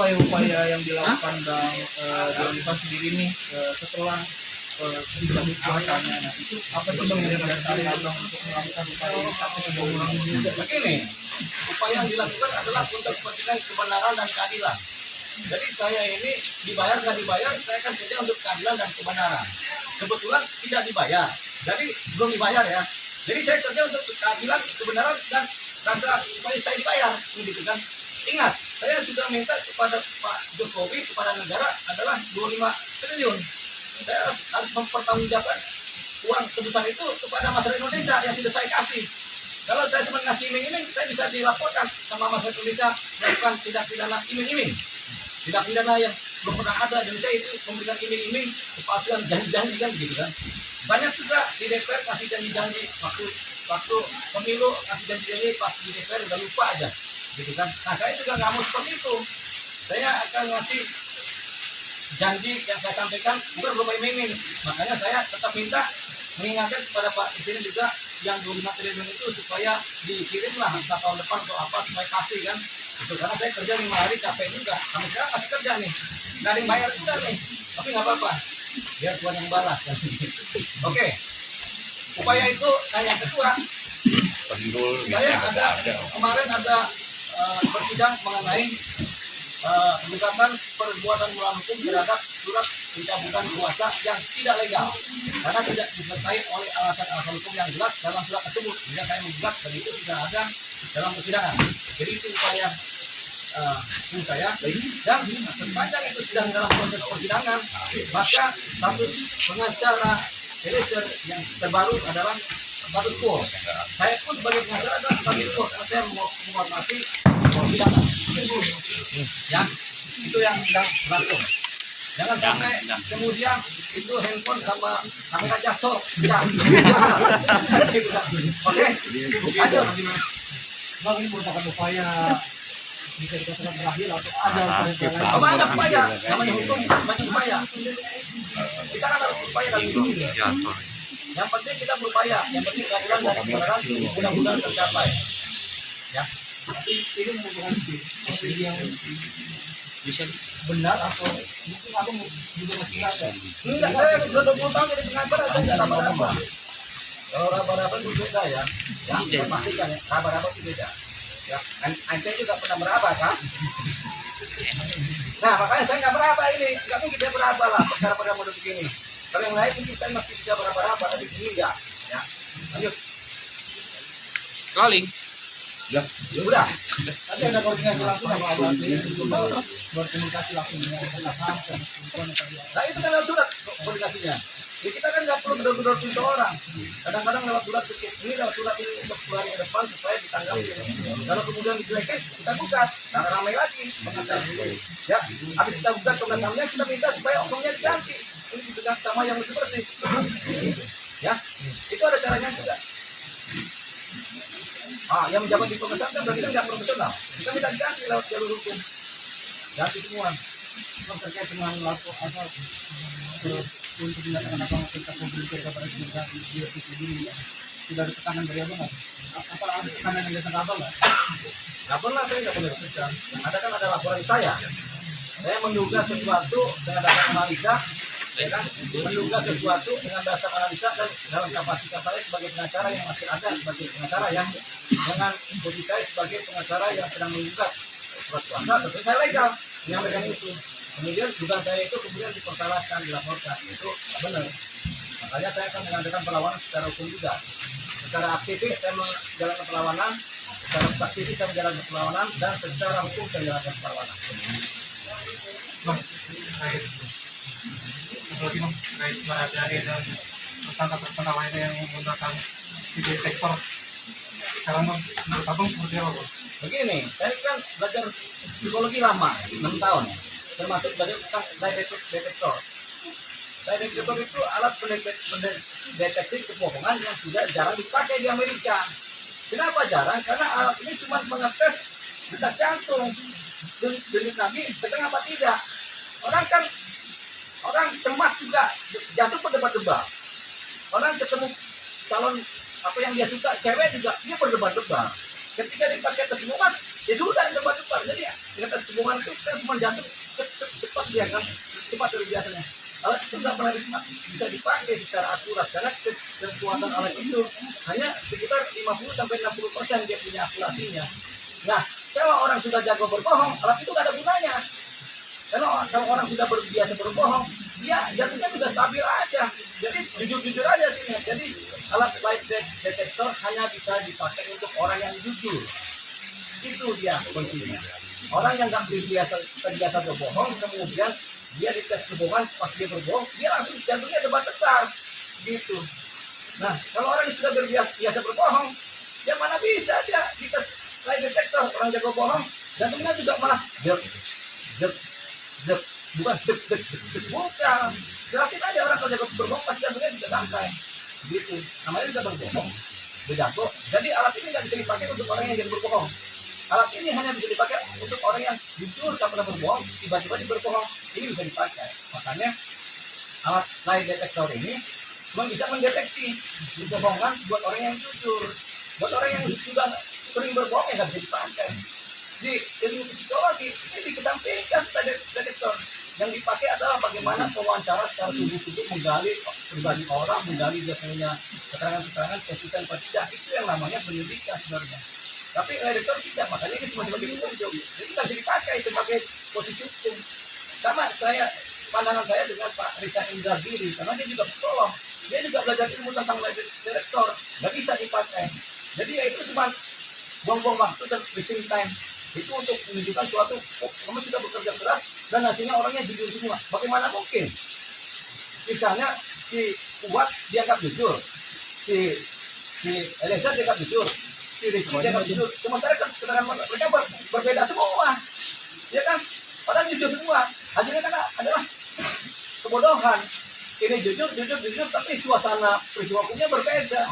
upaya-upaya yang dilakukan dan dilakukan sendiri nih setelah dicabut puasanya, nah itu apa tuh bang yang dasarnya abang untuk melakukan upaya ini sampai ke mengurangi juga? Begini, upaya yang dilakukan adalah untuk kepentingan kebenaran dan keadilan. Jadi saya ini dibayar nggak dibayar, saya kan kerja untuk keadilan dan kebenaran. Kebetulan tidak dibayar, jadi belum dibayar ya. Jadi saya kerja untuk keadilan, kebenaran dan rasa supaya saya dibayar, begitu kan? Ingat, saya sudah minta kepada Pak Jokowi, kepada negara adalah 25 triliun. Saya harus mempertanggungjawabkan uang sebesar itu kepada masyarakat Indonesia yang sudah saya kasih. Kalau saya cuma ngasih iming-iming, saya bisa dilaporkan sama masyarakat Indonesia melakukan tindak pidana iming-iming. Tindak pidana yang belum pernah ada di Indonesia itu memberikan iming-iming, kepalsuan janji-janji kan begitu kan. Banyak juga di DPR kasih janji-janji waktu pemilu kasih janji-janji pas di DPR udah lupa aja gitu kan. Nah saya juga nggak mau seperti itu. Saya akan ngasih janji yang saya sampaikan bukan berupa iming-iming. Makanya saya tetap minta mengingatkan kepada Pak Presiden juga yang 25 triliun itu supaya dikirimlah entah tahun depan atau apa supaya pasti kan. Itu karena saya kerja 5 hari capek juga. Kami sekarang masih kerja nih. Nggak ada yang bayar juga nih. Tapi nggak apa-apa. Biar Tuhan yang balas kan. Oke. Upaya itu, nah yang kedua, saya kemarin ada persidang mengenai gugatan perbuatan melawan hukum terhadap surat pencabutan kuasa yang tidak legal karena tidak disertai oleh alasan-alasan hukum yang jelas dalam surat tersebut. Sehingga saya menggugat dan itu tidak ada dalam persidangan. Jadi itu upaya hukum saya. Dan sepanjang itu sedang dalam proses persidangan, maka status pengacara Eliezer yang terbaru adalah status quo. Saya pun sebagai pengacara adalah status quo karena saya menghormati persidangan. Ya, itu yang sedang berlangsung. Jangan sampai kemudian itu handphone sama kamera jatuh. Ya. Oke, lanjut. Bang, ini merupakan upaya bisa dikatakan berakhir atau ada Apa upaya? Namanya hukum, namanya upaya. Kita kan harus upaya dan ini. Yang penting kita berupaya, yang penting keadilan dan kebenaran mudah-mudahan tercapai. Ya. tapi ini merupakan yang bisa benar atau mungkin aku juga masih ada. Enggak, saya sudah 20 tahun jadi pengacara, saya tidak raba-raba. Kalau raba-raba itu beda ya. Ya, saya pastikan ya, raba-raba itu beda. Ya, Anda juga pernah meraba kan? Nah, makanya saya nggak meraba ini. Nggak mungkin dia meraba lah, perkara-perkara model begini. Kalau yang lain mungkin saya masih bisa meraba-raba, tapi ini enggak. Ya, lanjut. Calling. Ya udah. Tapi ada koordinasi langsung sama abang berkomunikasi langsung dengan komnas HAM. Nah itu kan lewat surat komunikasinya. Ya kita kan nggak perlu benar-benar pintu orang. Kadang-kadang lewat surat ini, lewat surat ini untuk keluar ke depan supaya ditanggapi. Kalau kemudian dijelekin, kita gugat. Karena ramai lagi. Ya, habis kita gugat Komnas HAM-nya, kita minta supaya oknumnya diganti. Ini dipegang sama yang lebih bersih. Ya, itu ada caranya juga. Yang menjabat di Komnas HAM kan berarti kan nggak profesional. Kita minta diganti lewat jalur hukum. Ganti semua. Terkait dengan lapor apa untuk dinyatakan apa tentang pemerintah kepada negara dia sendiri tidak ada tekanan dari abang apa ada tekanan yang datang abang nggak? Nggak pernah, saya nggak pernah ditekan. Ada kan ada laporan saya menduga sesuatu dengan dasar analisa, ya kan? Menduga sesuatu dengan dasar analisa dan dalam kapasitas saya sebagai pengacara yang masih ada sebagai pengacara yang dengan posisi saya sebagai pengacara yang sedang menggugat surat kuasa, tentu saya legal menyampaikan itu. Kemudian dugaan saya itu kemudian dipersalahkan, dilaporkan, itu benar. Makanya saya akan mengadakan perlawanan secara hukum juga. Secara aktivis saya menjalankan perlawanan, secara praktis saya menjalankan perlawanan, dan secara hukum saya menjalankan perlawanan. Terkait barada dan tersangka-tersangka lainnya yang menggunakan video detektor sekarang menurut abang seperti apa bang? Begini, saya kan belajar psikologi lama, 6 tahun, termasuk belajar tentang detektor. Detektor itu alat pendeteksi kebohongan yang sudah jarang dipakai di Amerika. Kenapa jarang? Karena alat ini cuma mengetes detak jantung, denyut nadi sedang apa tidak. Orang cemas juga, jantung berdebar-debar. Orang ketemu calon apa yang dia suka, cewek juga dia berdebar-debar. Ketika dipakai tes muat, Ya sudah cepat-cepat. Jadi di atas kebohongan itu kita semua jatuh cepat dia kan, cepat dari biasanya. Alat itu nggak pernah bisa dipakai secara akurat karena kekuatan alat itu hanya sekitar 50-60% dia punya akurasinya. Nah, kalau orang sudah jago berbohong, alat itu nggak ada gunanya. Kalau orang sudah berbiasa berbohong, dia jatuhnya juga stabil aja. Jadi jujur-jujur aja sini. Jadi alat lie detector hanya bisa dipakai untuk orang yang jujur. Itu dia kuncinya. Orang yang nggak terbiasa berbohong, kemudian dia dites kebohongan, pas dia berbohong, dia langsung jantungnya debat tegar, gitu. Nah, kalau orang yang sudah biasa berbohong, dia mana bisa dia dites lie detector, orang jago bohong, jantungnya juga malah jep, bukan bukan. Berarti aja orang kalau jago berbohong, pasti jantungnya juga santai, gitu. Namanya juga berbohong, jago. Jadi alat ini nggak bisa dipakai untuk orang yang jago berbohong. Alat ini hanya bisa dipakai untuk orang yang jujur tak pernah berbohong, tiba-tiba dia berbohong. Ini bisa dipakai. Makanya alat lie detector ini cuma bisa mendeteksi kebohongan buat orang yang jujur. Buat orang yang sudah sering berbohong ya nggak bisa dipakai. Di ilmu psikologi ini dikesampingkan detektor. Yang dipakai adalah bagaimana pewawancara secara sungguh-sungguh menggali pribadi orang, menggali dia punya keterangan-keterangan konsisten atau tidak. Itu yang namanya penyelidikan sebenarnya. Tapi detektor tidak, makanya ini semua sebagai petunjuk. Jadi kita bisa dipakai sebagai posisi hukum. Sama pandangan saya dengan Pak Risa Indragiri, karena dia juga psikolog. Dia juga belajar ilmu tentang detektor, nggak bisa dipakai. Jadi ya itu cuma buang-buang waktu dan wasting time. Itu untuk menunjukkan suatu, kamu sudah bekerja keras dan hasilnya orangnya jujur semua. Bagaimana mungkin? Misalnya si Kuat dianggap jujur, si Eliezer dianggap jujur, dia nggak jujur. Sementara keterangan mereka berbeda semua, ya kan? Padahal jujur semua. Hasilnya kan adalah kebodohan. Ini jujur, tapi suasana peristiwa hukumnya berbeda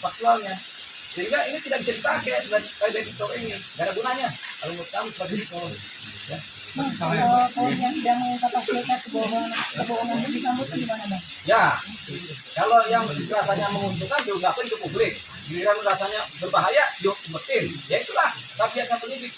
faktualnya. Sehingga ini tidak bisa dipakai dengan detektor ini. Gak ada gunanya. Kalau menurut kami sebagai psikolog, ya. Kalau yang tidak mengkapasitas kebohongan itu disambut gimana, Bang? Ya, kalau yang rasanya menguntungkan diungkapkan ke publik. Giliran rasanya berbahaya, yuk umpetin. Ya itulah tabiatnya penyidik.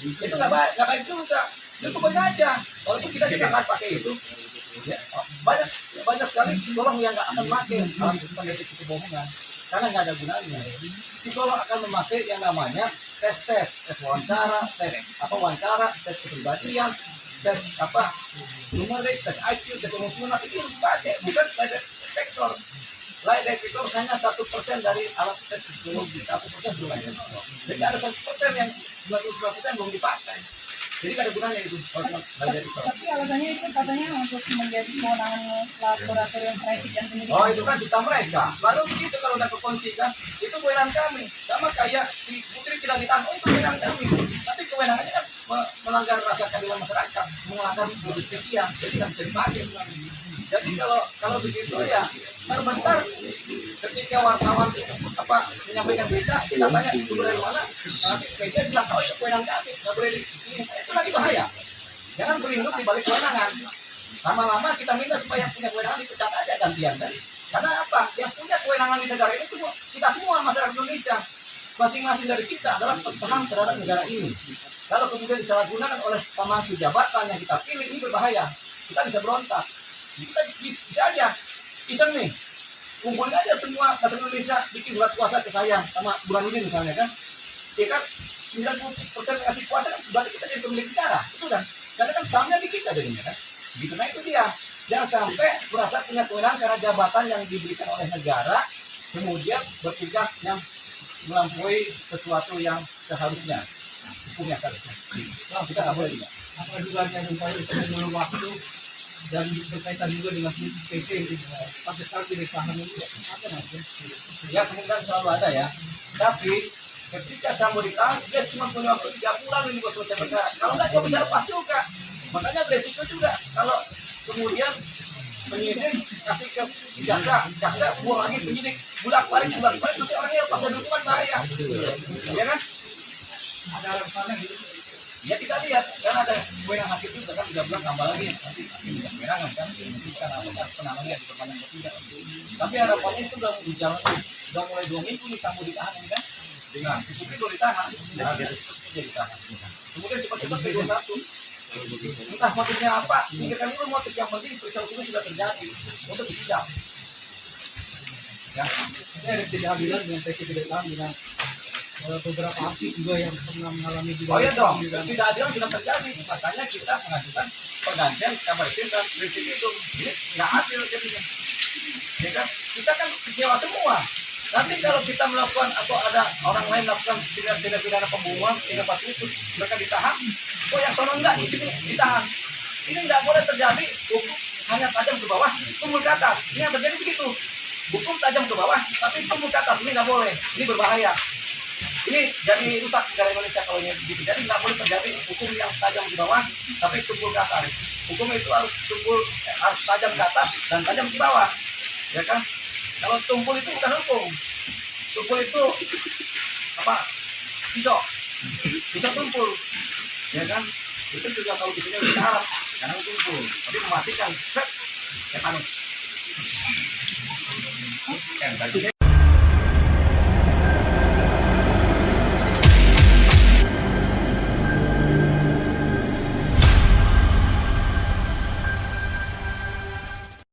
Itu nggak baik juga. Itu benar aja. Walaupun kita tidak akan pakai itu. Ya, banyak sekali psikolog yang nggak akan pakai alat pendeteksi kebohongan karena nggak ada gunanya. Psikolog akan memakai yang namanya tes wawancara, tes kepribadian, tes numerik, tes IQ, tes emosional itu dipakai, bukan lie detector. Lie detector hanya 1% dari alat tes psikologi, 1% belum lie detector. Jadi ada 1% yang 99% belum dipakai. Jadi nggak ada gunanya itu lie detector. Tapi alasannya itu katanya untuk menjadi kewenangan laboratorium forensik dan penyidikan. Oh itu kan cipta mereka. Lalu begitu kalau udah kekunci kan, itu kewenangan kami. Sama kayak si Putri tidak ditahan, itu kewenangan kami. Tapi kewenangannya kan melanggar rasa keadilan masyarakat, melanggar justisia, jadi nggak bisa dipakai. Jadi kalau begitu ya, bentar ketika wartawan menyampaikan berita, kita tanya itu dari mana, media bilang oh itu kewenangan kami, nggak boleh di sini. Itu lagi bahaya. Jangan berlindung di balik kewenangan. Lama-lama kita minta supaya yang punya kewenangan dipecat aja gantian kan. Karena apa? Yang punya kewenangan di negara ini semua kita semua masyarakat Indonesia. Masing-masing dari kita adalah pesaing terhadap negara ini. Kalau kemudian disalahgunakan oleh pemangku jabatan yang kita pilih, ini berbahaya. Kita bisa berontak. Kita bisa aja iseng nih, kumpulin aja semua masyarakat Indonesia bikin surat kuasa ke saya sama Burhanuddin misalnya kan. Ya kan 90% ngasih kuasa kan berarti kita jadi pemilik negara, itu kan. Karena kan sahamnya di kita jadinya kan. Gitu, nah itu dia. Jangan sampai merasa punya kewenangan karena jabatan yang diberikan oleh negara kemudian bertindak yang melampaui sesuatu yang seharusnya hukumnya seharusnya. Nah, kita nggak boleh juga. Apa dugaannya supaya sebelum waktu dan berkaitan juga dengan PC sampai sekarang tidak paham itu apa nanti? Ya kemungkinan selalu ada ya. Tapi ketika Sambo ditahan, dia cuma punya waktu 3 bulan ini buat selesai perkara. Kalau nggak dia bisa lepas juga. Makanya beresiko juga kalau kemudian penyidik kasih ke jaksa buang lagi penyidik bolak-balik nanti orangnya lepas dari hukuman bahaya. Ya kan? Ada alasannya gitu. Ya kita lihat kan ada kewenangan hakim juga kan 3 bulan tambah lagi nanti hakim tidak kewenangan kan menentukan apakah penanganannya diperpanjang atau tidak. Tapi harapannya itu udah mulai 2 minggu nih Sambo ditahan kan. dengan hukum itu ditahan, jadi ditahan. Kemudian cepat-cepat P21. Entah motifnya apa, pikirkan dulu motif, yang penting peristiwa hukum sudah terjadi untuk disidang. Ya, Ini ada ketidakadilan dengan TC tidak tahan dengan beberapa artis juga yang pernah mengalami juga. oh iya dong, ketidakadilan sudah terjadi, makanya kita mengajukan pergantian kabar dan prinsip itu. Ini nggak adil jadinya. Ya kan? Kita kan kecewa semua. Nanti kalau kita melakukan atau ada orang lain melakukan tindak pidana pembunuhan, tindak pidana mereka ditahan. Oh yang sono enggak, di sini ditahan. Ini nggak boleh terjadi. Hukum hanya tajam ke bawah, tumbul ke atas. Ini yang terjadi begitu. Hukum tajam ke bawah, tapi tumbul ke atas. Ini nggak boleh. Ini berbahaya. Ini jadi rusak negara Indonesia kalau ini begitu. Jadi nggak boleh terjadi hukum yang tajam ke bawah, tapi tumbul ke atas. Hukum itu harus harus tajam ke atas dan tajam ke bawah. Ya kan? Kalau tumpul itu bukan hukum. Tumpul itu apa? Pisau tumpul. Ya kan? Itu juga kalau pisaunya udah Arab, karena tumpul. Tapi mematikan. Set. Ya kan?